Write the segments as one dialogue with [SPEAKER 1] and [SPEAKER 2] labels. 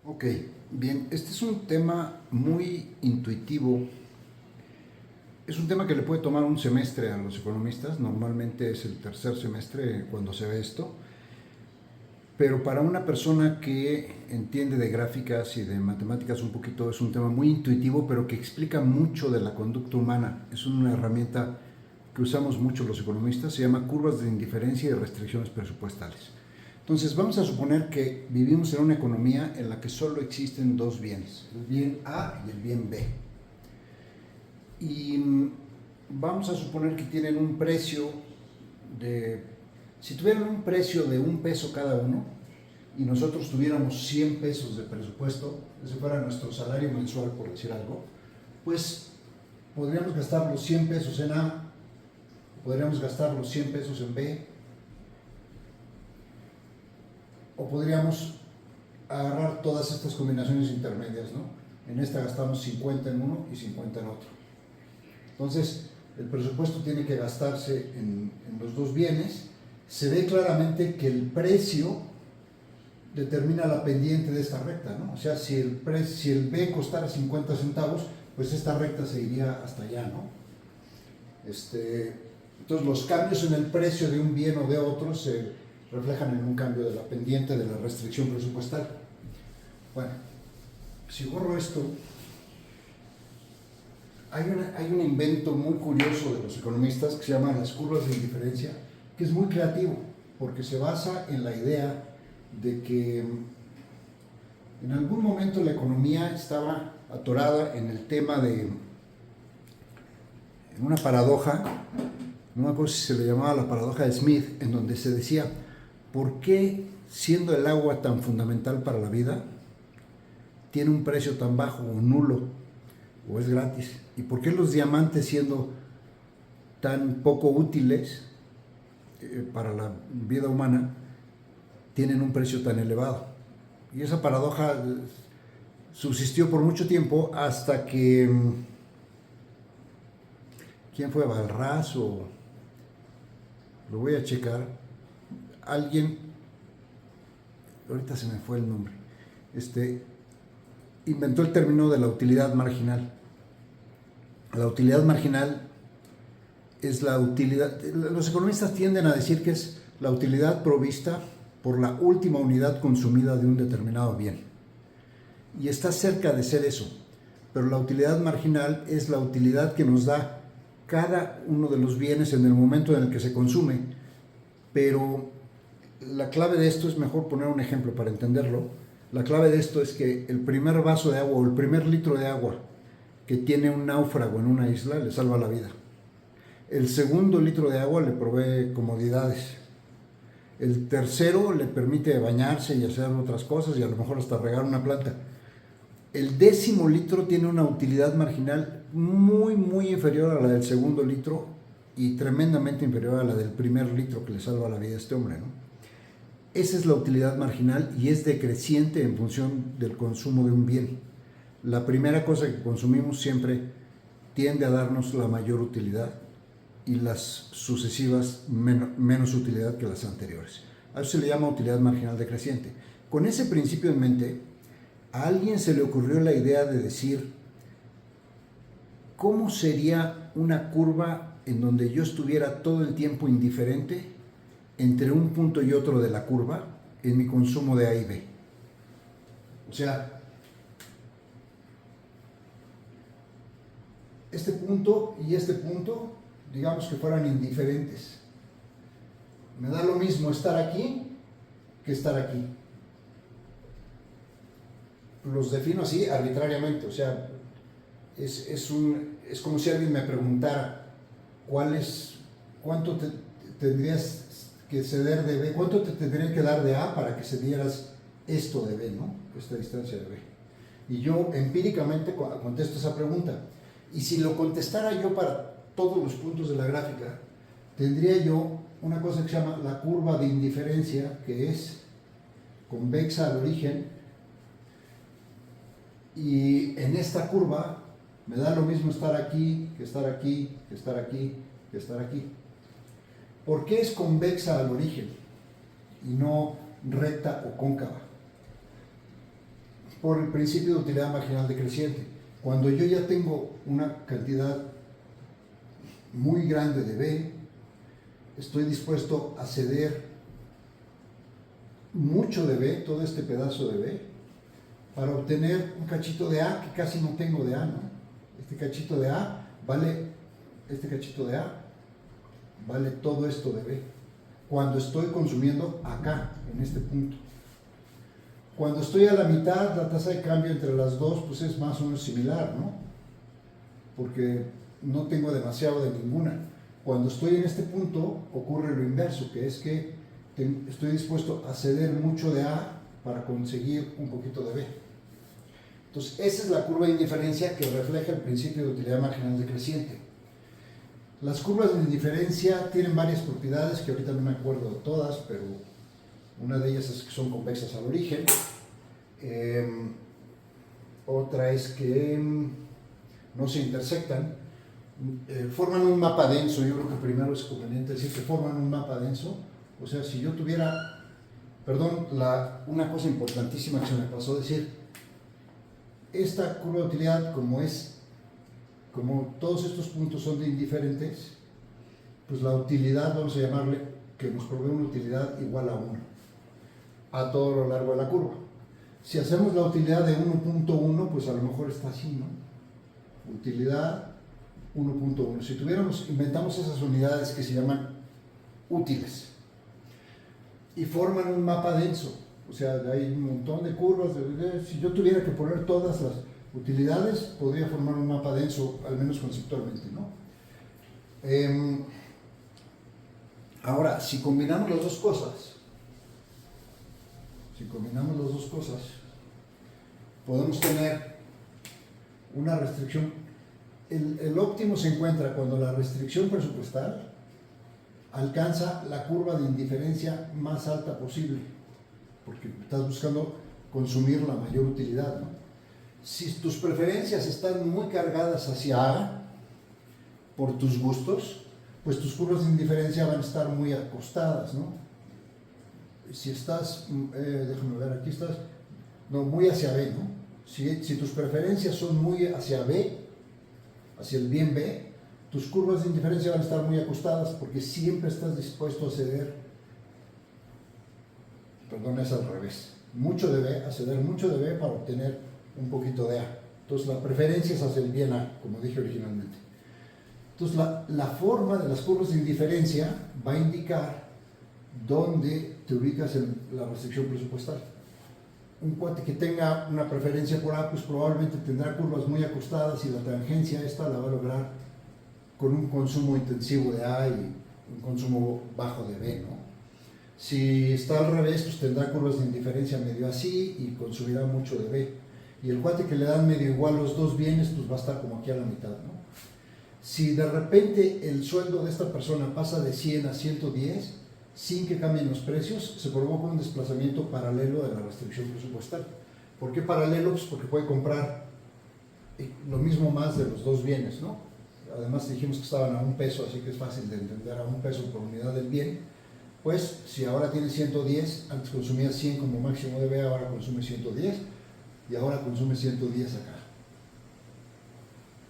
[SPEAKER 1] Ok, bien, este es un tema muy intuitivo. Es un tema que le puede tomar un semestre a los economistas, normalmente es el tercer semestre cuando se ve esto, pero para una persona que entiende de gráficas y de matemáticas un poquito es un tema muy intuitivo, pero que explica mucho de la conducta humana. Es una herramienta que usamos mucho los economistas, se llama curvas de indiferencia y restricciones presupuestales. Entonces vamos a suponer que vivimos en una economía en la que solo existen dos bienes, el bien A y el bien B. Y vamos a suponer que tienen un precio de, si tuvieran un precio de $1 cada uno y nosotros tuviéramos 100 pesos de presupuesto, ese fuera nuestro salario mensual por decir algo, pues podríamos gastar los 100 pesos en A, podríamos gastar los 100 pesos en B, o podríamos agarrar todas estas combinaciones intermedias, ¿no? En esta gastamos 50 en uno y 50 en otro. Entonces, el presupuesto tiene que gastarse en los dos bienes. Se ve claramente que el precio determina la pendiente de esta recta, ¿no? O sea, si el B costara 50 centavos, pues esta recta se iría hasta allá, ¿no? Entonces, los cambios en el precio de un bien o de otro se reflejan en un cambio de la pendiente de la restricción presupuestal. Bueno, si borro esto, hay un invento muy curioso de los economistas que se llama las curvas de indiferencia, que es muy creativo, porque se basa en la idea de que en algún momento la economía estaba atorada en el tema en una paradoja, no me acuerdo si se le llamaba la paradoja de Smith, en donde se decía, ¿por qué siendo el agua tan fundamental para la vida, tiene un precio tan bajo o nulo o es gratis? ¿Y por qué los diamantes, siendo tan poco útiles para la vida humana, tienen un precio tan elevado? Y esa paradoja subsistió por mucho tiempo hasta que ¿quién fue? Balraz, o lo voy a checar, alguien, ahorita se me fue el nombre, inventó el término de la utilidad marginal. La utilidad marginal es la utilidad, los economistas tienden a decir que es la utilidad provista por la última unidad consumida de un determinado bien. Y está cerca de ser eso, pero la utilidad marginal es la utilidad que nos da cada uno de los bienes en el momento en el que se consume. Pero la clave de esto es, mejor poner un ejemplo para entenderlo. La clave de esto es que el primer vaso de agua o el primer litro de agua que tiene un náufrago en una isla le salva la vida. El segundo litro de agua le provee comodidades. El tercero le permite bañarse y hacer otras cosas y a lo mejor hasta regar una planta. El 10º litro tiene una utilidad marginal muy, muy inferior a la del segundo litro y tremendamente inferior a la del primer litro que le salva la vida a este hombre, ¿no? Esa es la utilidad marginal y es decreciente en función del consumo de un bien. La primera cosa que consumimos siempre tiende a darnos la mayor utilidad y las sucesivas menos utilidad que las anteriores. A eso se le llama utilidad marginal decreciente. Con ese principio en mente, a alguien se le ocurrió la idea de decir, ¿cómo sería una curva en donde yo estuviera todo el tiempo indiferente entre un punto y otro de la curva en mi consumo de A y B? O sea, este punto y este punto, digamos que fueran indiferentes. Me da lo mismo estar aquí que estar aquí. Los defino así arbitrariamente, o sea, es como si alguien me preguntara cuánto tendrías que ceder de B, cuánto te tendrían que dar de A para que cedieras esto de B, ¿no? Esta distancia de B. Y yo empíricamente contesto esa pregunta. Y si lo contestara yo para todos los puntos de la gráfica, tendría yo una cosa que se llama la curva de indiferencia, que es convexa al origen, y en esta curva me da lo mismo estar aquí, que estar aquí, que estar aquí, que estar aquí. ¿Por qué es convexa al origen y no recta o cóncava? por el principio de utilidad marginal decreciente. Cuando yo ya tengo una cantidad muy grande de B, estoy dispuesto a ceder mucho de B, todo este pedazo de B, para obtener un cachito de A que casi no tengo de A, ¿no? Este cachito de A vale todo esto de B, cuando estoy consumiendo acá, en este punto. Cuando estoy a la mitad, la tasa de cambio entre las dos pues es más o menos similar, ¿no? Porque no tengo demasiado de ninguna. Cuando estoy en este punto, ocurre lo inverso, que es que estoy dispuesto a ceder mucho de A para conseguir un poquito de B. Entonces, esa es la curva de indiferencia que refleja el principio de utilidad marginal decreciente. Las curvas de indiferencia tienen varias propiedades que ahorita no me acuerdo de todas, pero una de ellas es que son convexas al origen. Otra es que no se intersectan. Forman un mapa denso. Yo creo que primero es conveniente decir que forman un mapa denso. O sea, si yo tuviera, perdón, una cosa importantísima que se me pasó decir, esta curva de utilidad, como todos estos puntos son de indiferentes, pues la utilidad, vamos a llamarle, que nos provee una utilidad igual a 1 a todo lo largo de la curva. Si hacemos la utilidad de 1.1, pues a lo mejor está así, ¿no? Utilidad 1.1. Si inventamos esas unidades que se llaman útiles y forman un mapa denso, o sea, hay un montón de curvas, si yo tuviera que poner todas las utilidades, podría formar un mapa denso, al menos conceptualmente, ¿no? Ahora, si combinamos las dos cosas, podemos tener una restricción. El óptimo se encuentra cuando la restricción presupuestal alcanza la curva de indiferencia más alta posible, porque estás buscando consumir la mayor utilidad, ¿no? Si tus preferencias están muy cargadas hacia A, por tus gustos, pues tus curvas de indiferencia van a estar muy acostadas, ¿no? Si estás, déjame ver, aquí estás, no, muy hacia B, ¿no? Si tus preferencias son muy hacia B, hacia el bien B, tus curvas de indiferencia van a estar muy acostadas porque siempre estás dispuesto a ceder, perdón, es al revés, mucho de B, a ceder mucho de B para obtener un poquito de A. Entonces la preferencia es hacia el bien A, como dije originalmente. Entonces la forma de las curvas de indiferencia va a indicar dónde te ubicas en la restricción presupuestal. Un cuate que tenga una preferencia por A, pues probablemente tendrá curvas muy acostadas y la tangencia esta la va a lograr con un consumo intensivo de A y un consumo bajo de B, ¿no? Si está al revés, pues tendrá curvas de indiferencia medio así y consumirá mucho de B. Y el cuate que le dan medio igual los dos bienes, pues va a estar como aquí a la mitad, ¿no? Si de repente el sueldo de esta persona pasa de 100 a 110, sin que cambien los precios, se provoca un desplazamiento paralelo de la restricción presupuestal. ¿Por qué paralelo? Pues porque puede comprar lo mismo más de los dos bienes, ¿no? Además dijimos que estaban a $1, así que es fácil de entender, a $1 por unidad del bien. Pues si ahora tiene 110, antes consumía 100 como máximo de B, ahora consume 110 y ahora consume 110 acá.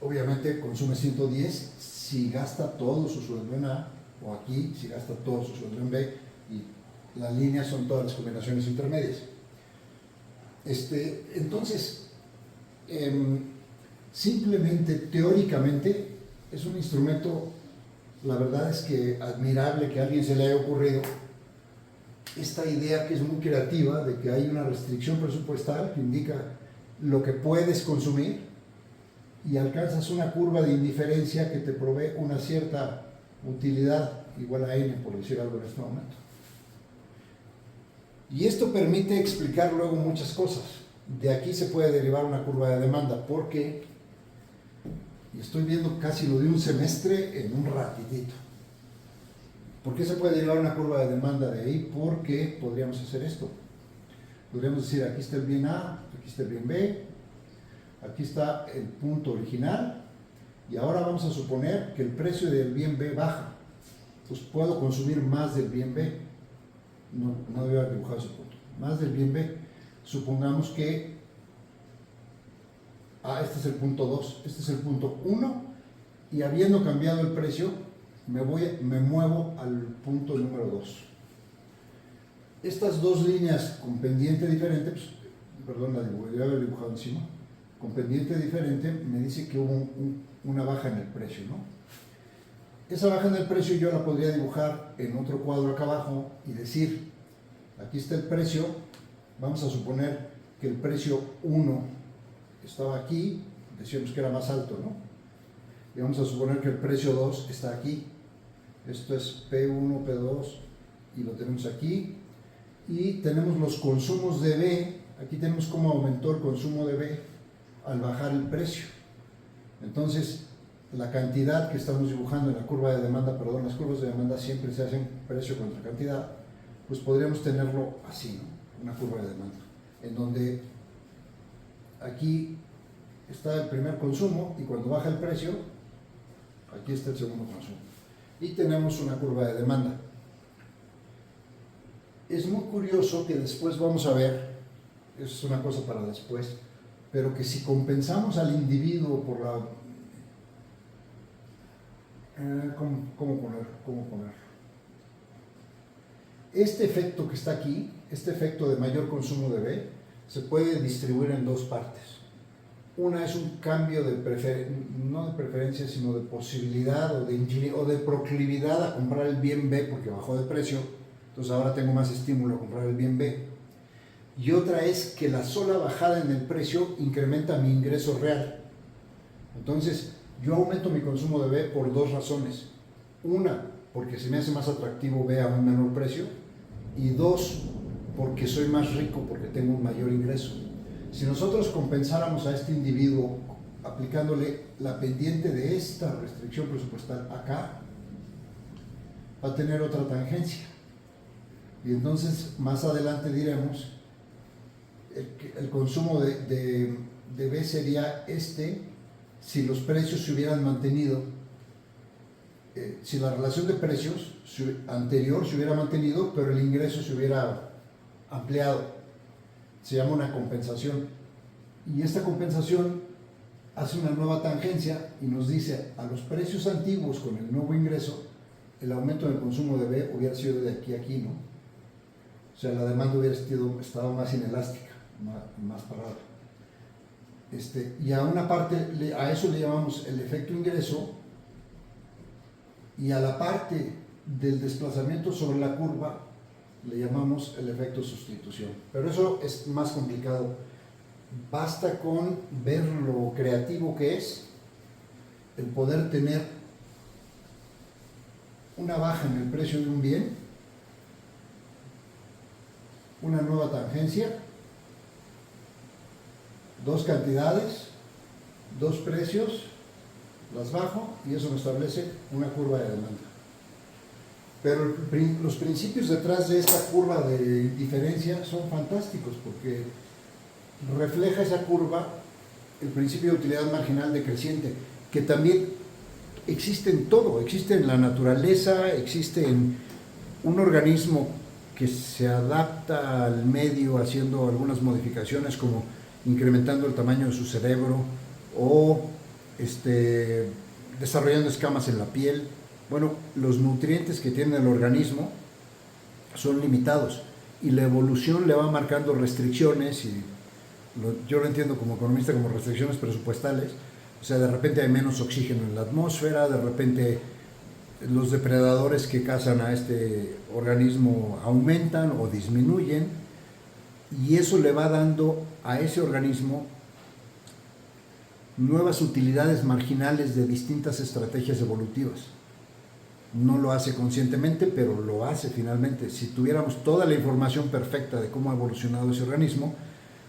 [SPEAKER 1] Obviamente consume 110 si gasta todo su sueldo en A, o aquí si gasta todo su sueldo en B, y las líneas son todas las combinaciones intermedias. Entonces, simplemente, teóricamente, es un instrumento, la verdad es que admirable que a alguien se le haya ocurrido esta idea que es muy creativa de que hay una restricción presupuestal que indica lo que puedes consumir y alcanzas una curva de indiferencia que te provee una cierta utilidad igual a n, por decir algo en este momento. Y esto permite explicar luego muchas cosas. De aquí se puede derivar una curva de demanda, porque, y estoy viendo casi lo de un semestre en un ratitito. ¿Por qué se puede derivar una curva de demanda de ahí? Porque podríamos hacer esto. Podríamos decir, aquí está el bien A, aquí está el bien B, aquí está el punto original, y ahora vamos a suponer que el precio del bien B baja. Pues puedo consumir más del bien B. No debo haber dibujado ese punto. Más del bien B. Supongamos que este es el punto 2, este es el punto 1, y habiendo cambiado el precio, me muevo al punto número 2. Estas dos líneas con pendiente diferente, pues, perdón, ya lo he dibujado encima, con pendiente diferente, me dice que hubo una baja en el precio, ¿no? Esa baja en el precio yo la podría dibujar en otro cuadro acá abajo y decir, aquí está el precio, vamos a suponer que el precio 1 estaba aquí, decíamos que era más alto, ¿no? Y vamos a suponer que el precio 2 está aquí. Esto es P1, P2, y lo tenemos aquí. Y tenemos los consumos de B, aquí tenemos cómo aumentó el consumo de B al bajar el precio. Entonces, la cantidad que estamos dibujando en la curva de demanda, perdón, las curvas de demanda siempre se hacen precio contra cantidad, pues podríamos tenerlo así, ¿no? Una curva de demanda, en donde aquí está el primer consumo y cuando baja el precio, aquí está el segundo consumo. Y tenemos una curva de demanda. Es muy curioso que después vamos a ver, eso es una cosa para después, pero que si compensamos al individuo por la... ¿Cómo poner? Este efecto que está aquí, este efecto de mayor consumo de B, se puede distribuir en dos partes. Una es un cambio no de preferencia, sino de posibilidad o de proclividad a comprar el bien B porque bajó de precio, entonces ahora tengo más estímulo a comprar el bien B. Y otra es que la sola bajada en el precio incrementa mi ingreso real. Entonces, yo aumento mi consumo de B por dos razones. Una, porque se me hace más atractivo B a un menor precio. Y dos, porque soy más rico, porque tengo un mayor ingreso. Si nosotros compensáramos a este individuo aplicándole la pendiente de esta restricción presupuestal acá, va a tener otra tangencia. Y entonces más adelante diremos el consumo de B sería si los precios se hubieran mantenido, si la relación de precios anterior se hubiera mantenido, pero el ingreso se hubiera ampliado. Se llama una compensación. Y esta compensación hace una nueva tangencia y nos dice a los precios antiguos con el nuevo ingreso, el aumento del consumo de B hubiera sido de aquí a aquí, ¿no? O sea, la demanda hubiera estado más inelástica, más parada. Y a una parte, a eso le llamamos el efecto ingreso, y a la parte del desplazamiento sobre la curva le llamamos el efecto sustitución. Pero eso es más complicado. Basta con ver lo creativo que es el poder tener una baja en el precio de un bien, una nueva tangencia, dos cantidades, dos precios, las bajo y eso me establece una curva de demanda. Pero los principios detrás de esta curva de diferencia son fantásticos porque refleja esa curva el principio de utilidad marginal decreciente, que también existe en todo, existe en la naturaleza, existe en un organismo que se adapta al medio haciendo algunas modificaciones como incrementando el tamaño de su cerebro o desarrollando escamas en la piel. Bueno, los nutrientes que tiene el organismo son limitados y la evolución le va marcando restricciones y yo lo entiendo como economista como restricciones presupuestales. O sea, de repente hay menos oxígeno en la atmósfera, de repente los depredadores que cazan a este organismo aumentan o disminuyen y eso le va dando a ese organismo nuevas utilidades marginales de distintas estrategias evolutivas. No lo hace conscientemente, pero lo hace finalmente. Si tuviéramos toda la información perfecta de cómo ha evolucionado ese organismo,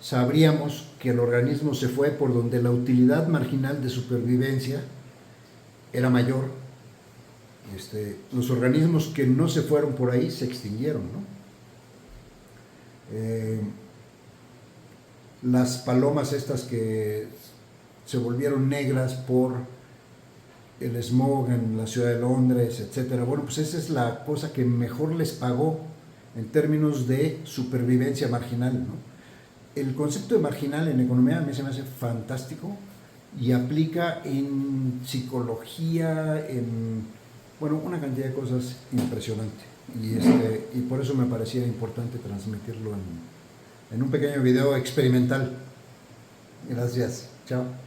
[SPEAKER 1] sabríamos que el organismo se fue por donde la utilidad marginal de supervivencia era mayor. Los organismos que no se fueron por ahí se extinguieron, ¿no? Las palomas estas que se volvieron negras por el smog en la ciudad de Londres, etcétera. Bueno, pues esa es la cosa que mejor les pagó en términos de supervivencia marginal, ¿no? el concepto de marginal en economía a mí se me hace fantástico y aplica en psicología, en, bueno, una cantidad de cosas impresionante. Y por eso me parecía importante transmitirlo en un pequeño video experimental. Gracias. Chao.